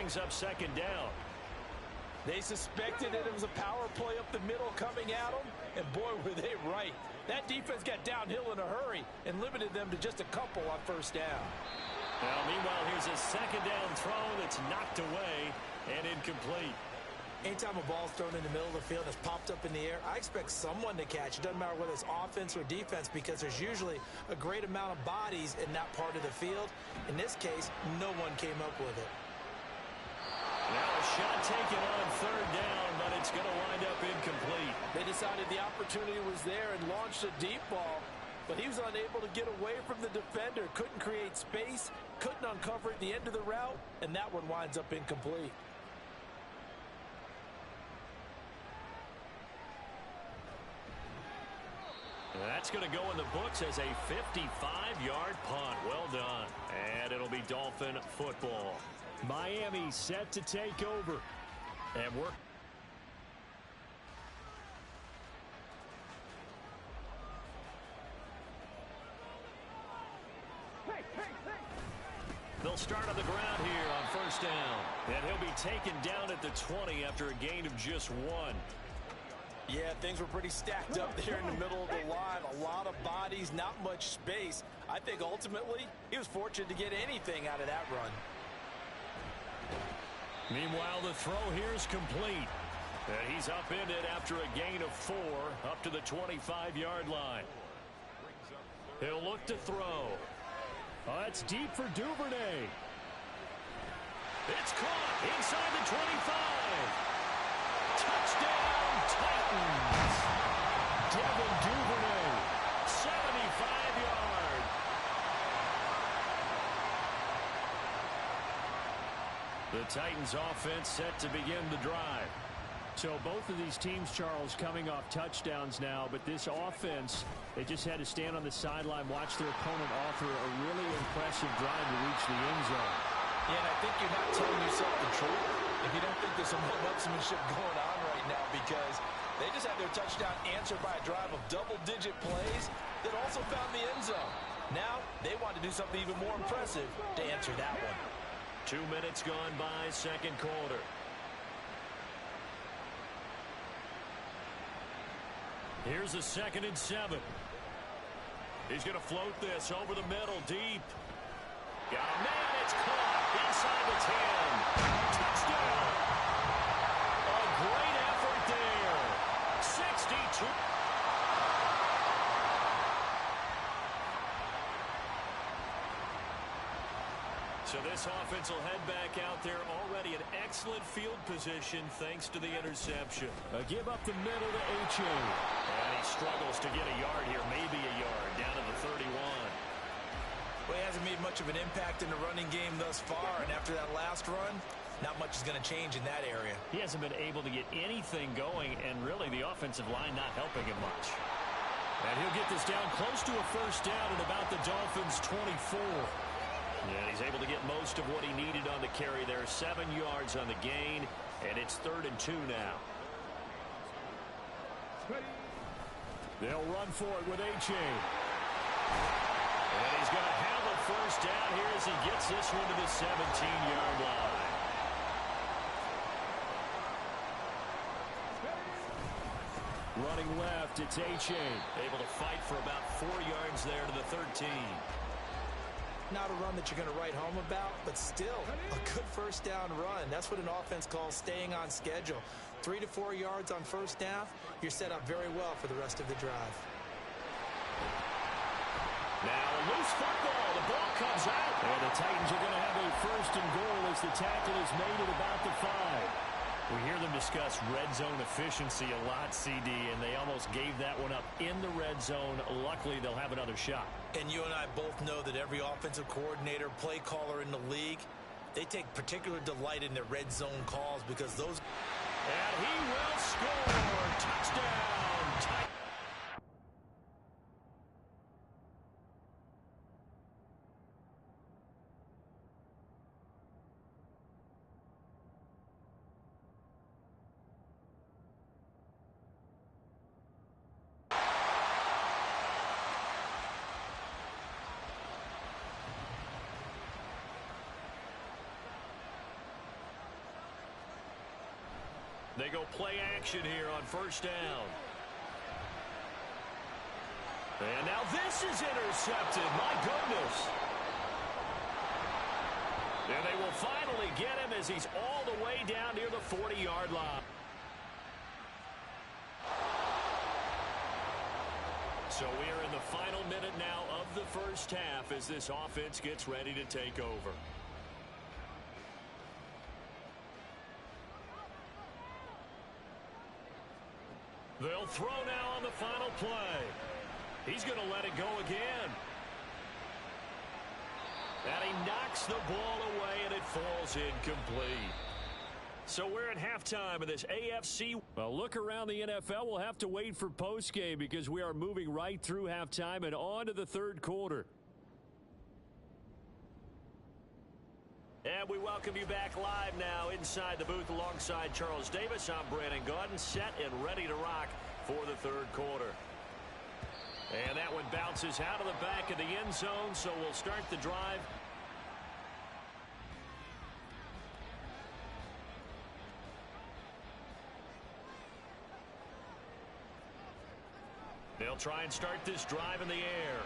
brings up second down. They suspected that it was a power play up the middle coming at them, and boy, were they right. That defense got downhill in a hurry and limited them to just a couple on first down. Now, meanwhile, here's a second down throw that's knocked away and incomplete. Anytime a ball's thrown in the middle of the field and it's popped up in the air, I expect someone to catch. It doesn't matter whether it's offense or defense, because there's usually a great amount of bodies in that part of the field. In this case, no one came up with it. Now a shot taken on third down, but it's going to wind up incomplete. They decided the opportunity was there and launched a deep ball, but he was unable to get away from the defender, couldn't create space, couldn't uncover at the end of the route, and that one winds up incomplete. That's going to go in the books as a 55-yard punt. Well done. And it'll be Dolphin football. Miami set to take over. And we're... They'll start on the ground here on first down. And he'll be taken down at the 20 after a gain of just 1. Yeah, things were pretty stacked up there in the middle of the line. A lot of bodies, not much space. I think ultimately he was fortunate to get anything out of that run. Meanwhile, the throw here is complete. And he's upended after a gain of 4 up to the 25-yard line. He'll look to throw. Oh, it's deep for Duvernay. It's caught inside the 25. Touchdown, Titans. Devin Duvernay, 75-yard. The Titans offense set to begin the drive. So both of these teams, Charles, coming off touchdowns now, but this offense, they just had to stand on the sideline, watch their opponent author a really impressive drive to reach the end zone. Yeah, and I think you're not telling yourself the truth if you don't think there's some one-upsmanship going on right now, because they just had their touchdown answered by a drive of double-digit plays that also found the end zone. Now they want to do something even more impressive to answer that one. 2 minutes gone by, second quarter. Here's a 2nd and 7. He's going to float this over the middle, deep. Got a man, it's caught inside the 10. Touchdown. A great effort there. 62. So this offense will head back out there, already in excellent field position thanks to the interception. A give up the middle to H.A. And he struggles to get a yard here, maybe a yard, down to the 31. Well, he hasn't made much of an impact in the running game thus far, and after that last run, not much is going to change in that area. He hasn't been able to get anything going, and really the offensive line not helping him much. And he'll get this down close to a first down at about the Dolphins' 24. And he's able to get most of what he needed on the carry there. 7 yards on the gain, and it's 3rd and 2 now. They'll run for it with H.A. And he's going to have a first down here as he gets this one to the 17-yard line. Running left, it's H.A. Able to fight for about 4 yards there to the 13. Not a run that you're going to write home about, but still a good first down run. That's what an offense calls staying on schedule. 3 to 4 yards on first down, you're set up very well for the rest of the drive. Now a loose football. The ball comes out. And the Titans are going to have a 1st and goal as the tackle is made at about the 5. We hear them discuss red zone efficiency a lot, CD, and they almost gave that one up in the red zone. Luckily, they'll have another shot. And you and I both know that every offensive coordinator, play caller in the league, they take particular delight in their red zone calls because those... And he will score. Touchdown, Titans. They go play action here on first down. And now this is intercepted. My goodness. And they will finally get him as he's all the way down near the 40-yard line. So we are in the final minute now of the first half as this offense gets ready to take over. They'll throw now on the final play. He's going to let it go again. And he knocks the ball away, and it falls incomplete. So we're at halftime of this AFC. Well, look around the NFL. We'll have to wait for postgame because we are moving right through halftime and on to the third quarter. And we welcome you back live now inside the booth alongside Charles Davis. I'm Brandon Gaudin, set and ready to rock for the third quarter. And that one bounces out of the back of the end zone, so we'll start the drive. They'll try and start this drive in the air.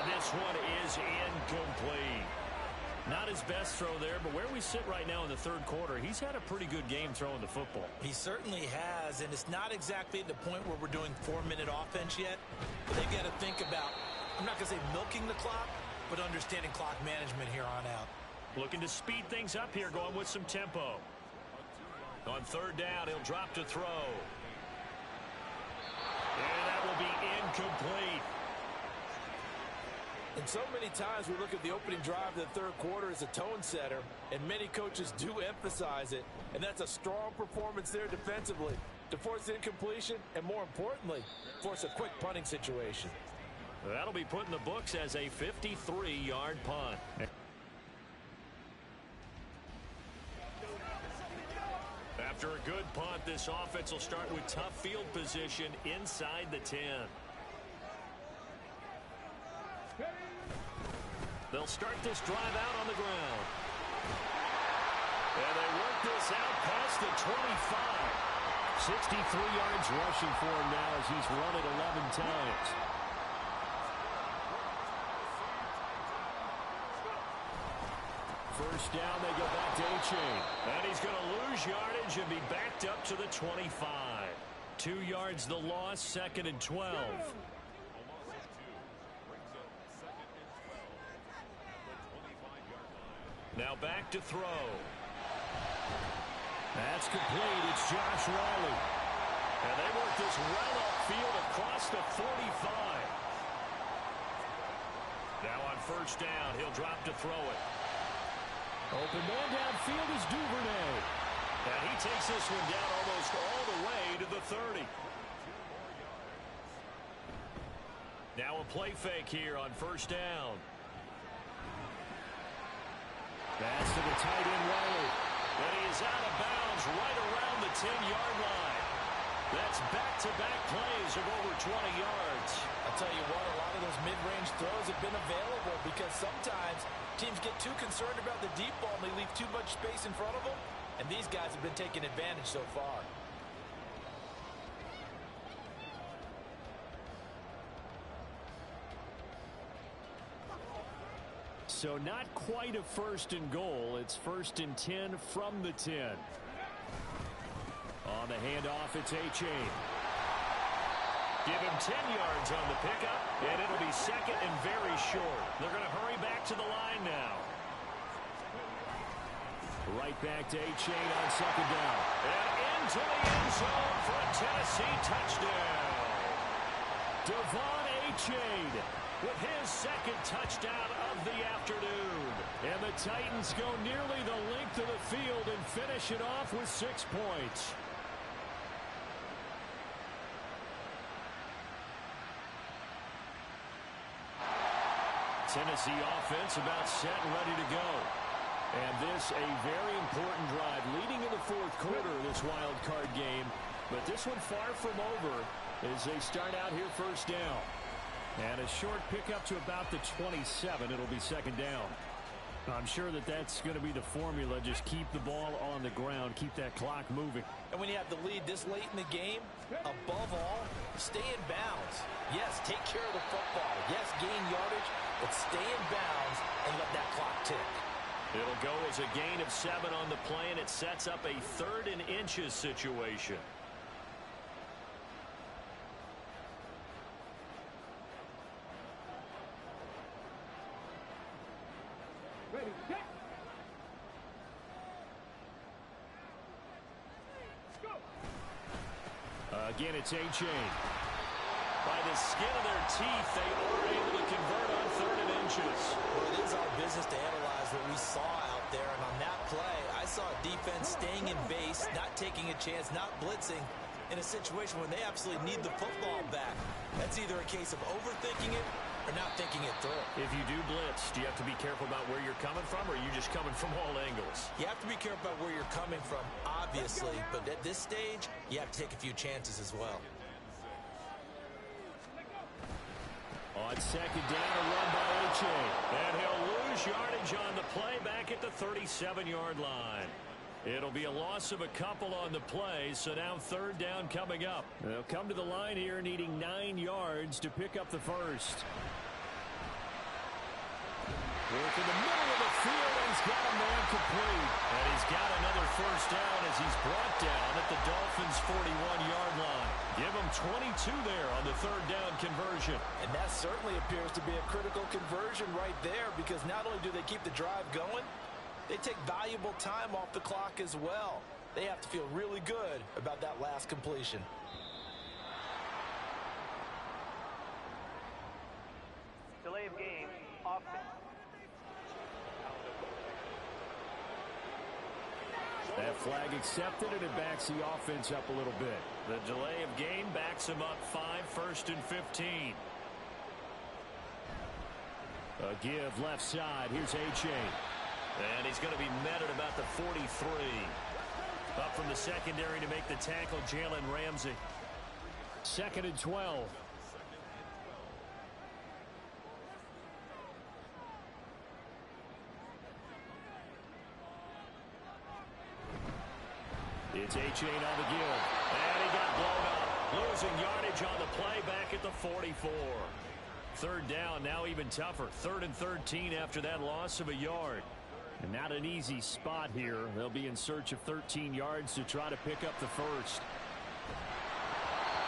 And this one is incomplete. Not his best throw there, but where we sit right now in the third quarter, he's had a pretty good game throwing the football. He certainly has, and it's not exactly at the point where we're doing 4-minute offense yet. But they've got to think about, I'm not going to say milking the clock, but understanding clock management here on out. Looking to speed things up here, going with some tempo. On third down, he'll drop to throw. And that will be incomplete. And so many times we look at the opening drive of the third quarter as a tone setter, and many coaches do emphasize it. And that's a strong performance there defensively to force incompletion and, more importantly, force a quick punting situation. That'll be put in the books as a 53-yard punt. After a good punt, this offense will start with tough field position inside the 10. They'll start this drive out on the ground. And they work this out past the 25. 63 yards rushing for him now as he's run it 11 times. First down, they go back to A-Chain. And he's going to lose yardage and be backed up to the 25. 2 yards the loss, 2nd and 12. Now back to throw. That's complete. It's Josh Riley. And they work this well upfield across the 45. Now on first down, he'll drop to throw it. Open man downfield is Duvernay. And he takes this one down almost all the way to the 30. Now a play fake here on first down. Pass to the tight end, Riley. And he is out of bounds right around the 10-yard line. That's back-to-back plays of over 20 yards. I'll tell you what, a lot of those mid-range throws have been available because sometimes teams get too concerned about the deep ball and they leave too much space in front of them. And these guys have been taking advantage so far. So not quite a first and goal. It's 1st and 10 from the 10. On the handoff, it's A-Chain. Give him 10 yards on the pickup, and it'll be 2nd and very short. They're going to hurry back to the line now. Right back to A-Chain on 2nd down. And into the end zone for a Tennessee touchdown. Devon A-Chain with his 2nd touchdown of the afternoon. And the Titans go nearly the length of the field and finish it off with 6 points. Tennessee offense about set and ready to go. And this a very important drive leading in the fourth quarter of this wild card game. But this one far from over as they start out here first down. And a short pickup to about the 27. It'll be 2nd down. I'm sure that that's going to be the formula. Just keep the ball on the ground, keep that clock moving. And when you have the lead this late in the game, above all, stay in bounds. Yes, take care of the football. Yes, gain yardage, but stay in bounds and let that clock tick. It'll go as a gain of 7 on the play, and it sets up a 3rd and inches situation. Ready, set. Go. Again, it's A-Chain. By the skin of their teeth, they are able to convert on 3rd and inches. Well, it is our business to analyze what we saw out there, and on that play, I saw a defense staying in base, not taking a chance, not blitzing in a situation when they absolutely need the football back. That's either a case of overthinking it or not thinking it through. If you do blitz, do you have to be careful about where you're coming from, or are you just coming from all angles? You have to be careful about where you're coming from, obviously, but at this stage, you have to take a few chances as well. On 2nd down, a run by A-Chain. And he'll lose yardage on the play back at the 37-yard line. It'll be a loss of a couple on the play, so now 3rd down coming up. They'll come to the line here needing 9 yards to pick up the first. Work in the middle of the field, and he's got a man complete. And he's got another first down as he's brought down at the Dolphins' 41-yard line. Give him 22 there on the 3rd down conversion. And that certainly appears to be a critical conversion right there, because not only do they keep the drive going, they take valuable time off the clock as well. They have to feel really good about that last completion. Delay of game, offense. That flag accepted, and it backs the offense up a little bit. The delay of game backs him up 5, 1st and 15. A give left side. Here's A-Chain. And he's going to be met at about the 43. Up from the secondary to make the tackle, Jalen Ramsey. 2nd and 12. It's A-Chain on the give. And he got blown up. Losing yardage on the play back at the 44. 3rd down, now even tougher. 3rd and 13 after that loss of a yard. And not an easy spot here. They'll be in search of 13 yards to try to pick up the first.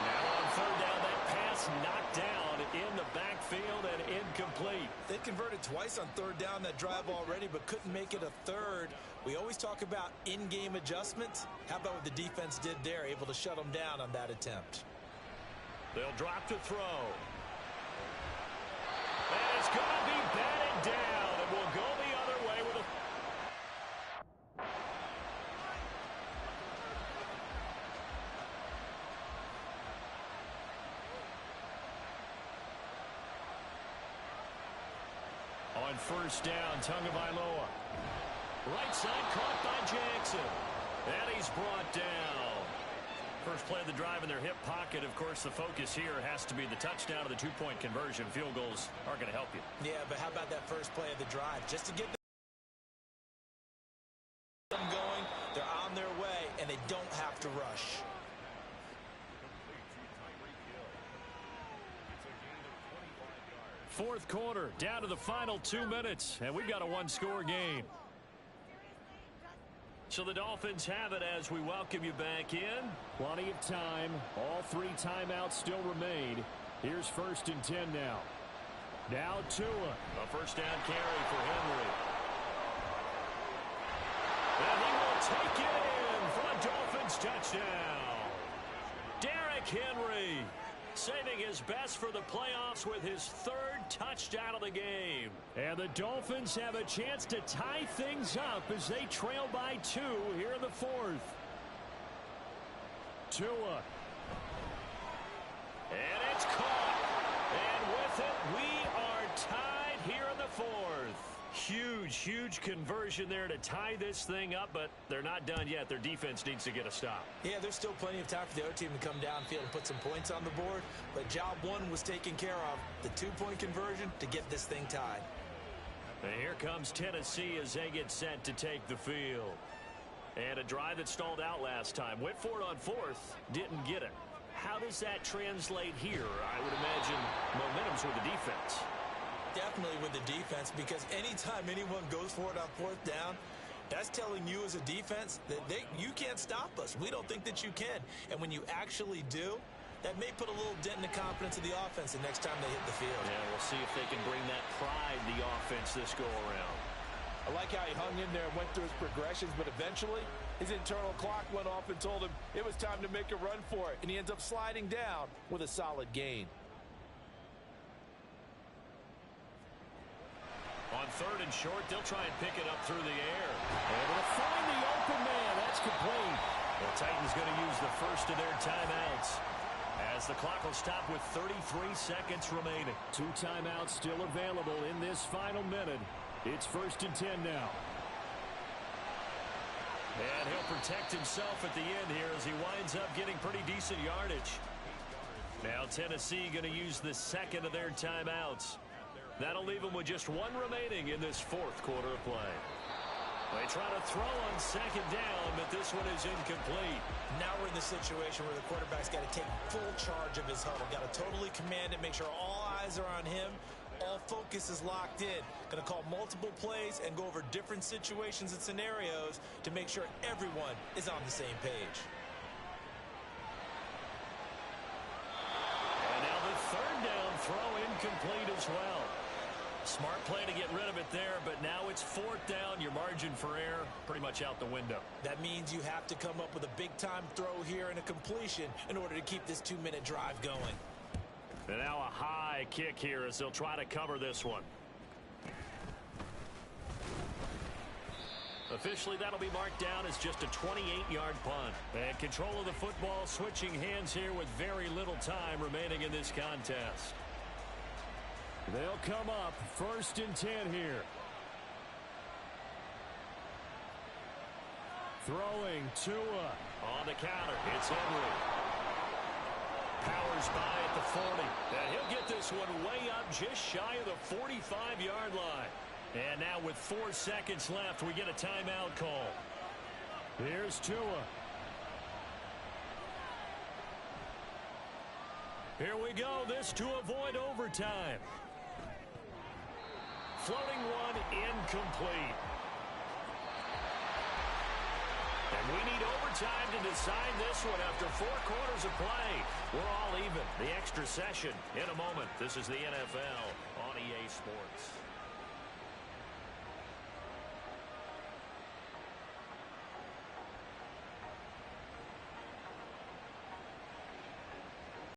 Now on 3rd down, that pass knocked down in the backfield and incomplete. They converted twice on 3rd down that drive already, but couldn't make it a 3rd. We always talk about in-game adjustments. How about what the defense did there, able to shut them down on that attempt? They'll drop to throw. And it's going to be batted down, and we'll go the other way with a... On 1st down, Tagovailoa. Right side caught by Jackson. And he's brought down. First play of the drive in their hip pocket. Of course, the focus here has to be the touchdown of the 2-point conversion. Field goals aren't going to help you. Yeah, but how about that first play of the drive? Just to get them going, they're on their way, and they don't have to rush. Fourth quarter, down to the final 2 minutes, and we've got a 1-score game. So the Dolphins have it as we welcome you back in. Plenty of time. All 3 timeouts still remain. Here's 1st and 10 now. Now Tua. A first down carry for Henry. And he will take it in for a Dolphins touchdown. Derrick Henry saving his best for the playoffs with his 3rd touchdown of the game. And the Dolphins have a chance to tie things up as they trail by 2 here in the 4th. Tua. And it's caught. And with it, we are tied here in the 4th. Huge conversion there to tie this thing up, but they're not done yet. Their defense needs to get a stop. Yeah, there's still plenty of time for the other team to come downfield and put some points on the board, but job 1 was taken care of. The 2-point conversion to get this thing tied. And here comes Tennessee as they get set to take the field. And a drive that stalled out last time. Went for it on fourth. Didn't get it. How does that translate here? I would imagine momentum's with the defense. Definitely with the defense, because anytime anyone goes for it on fourth down, that's telling you as a defense that you can't stop us. We don't think that you can. And when you actually do, that may put a little dent in the confidence of the offense the next time they hit the field. Yeah, we'll see if they can bring that pride to the offense this go-around. I like how he hung in there and went through his progressions, but eventually his internal clock went off and told him it was time to make a run for it, and he ends up sliding down with a solid gain. On third and short, they'll try and pick it up through the air. Able to find the open man. That's complete. The Titans going to use the first of their timeouts, as the clock will stop with 33 seconds remaining. 2 timeouts still available in this final minute. It's 1st and 10 now. And he'll protect himself at the end here as he winds up getting pretty decent yardage. Now Tennessee going to use the second of their timeouts. That'll leave them with just one remaining in this fourth quarter of play. They try to throw on second down, but this one is incomplete. Now we're in the situation where the quarterback's got to take full charge of his huddle. Got to totally command it, make sure all eyes are on him. All focus is locked in. Going to call multiple plays and go over different situations and scenarios to make sure everyone is on the same page. And now the third down throw incomplete as well. Smart play to get rid of it there, but now it's fourth down. Your margin for error pretty much out the window. That means you have to come up with a big-time throw here and a completion in order to keep this 2-minute drive going. And now a high kick here as they'll try to cover this one. Officially, that'll be marked down as just a 28-yard punt. And control of the football switching hands here with very little time remaining in this contest. They'll come up 1st and 10 here. Throwing Tua. On the counter, it's Henry. Powers by at the 40. And he'll get this one way up just shy of the 45-yard line. And now with 4 seconds left, we get a timeout call. Here's Tua. Here we go. This to avoid overtime. Floating one incomplete. And we need overtime to decide this one after 4 quarters of play. We're all even. The extra session in a moment. This is the NFL on EA Sports.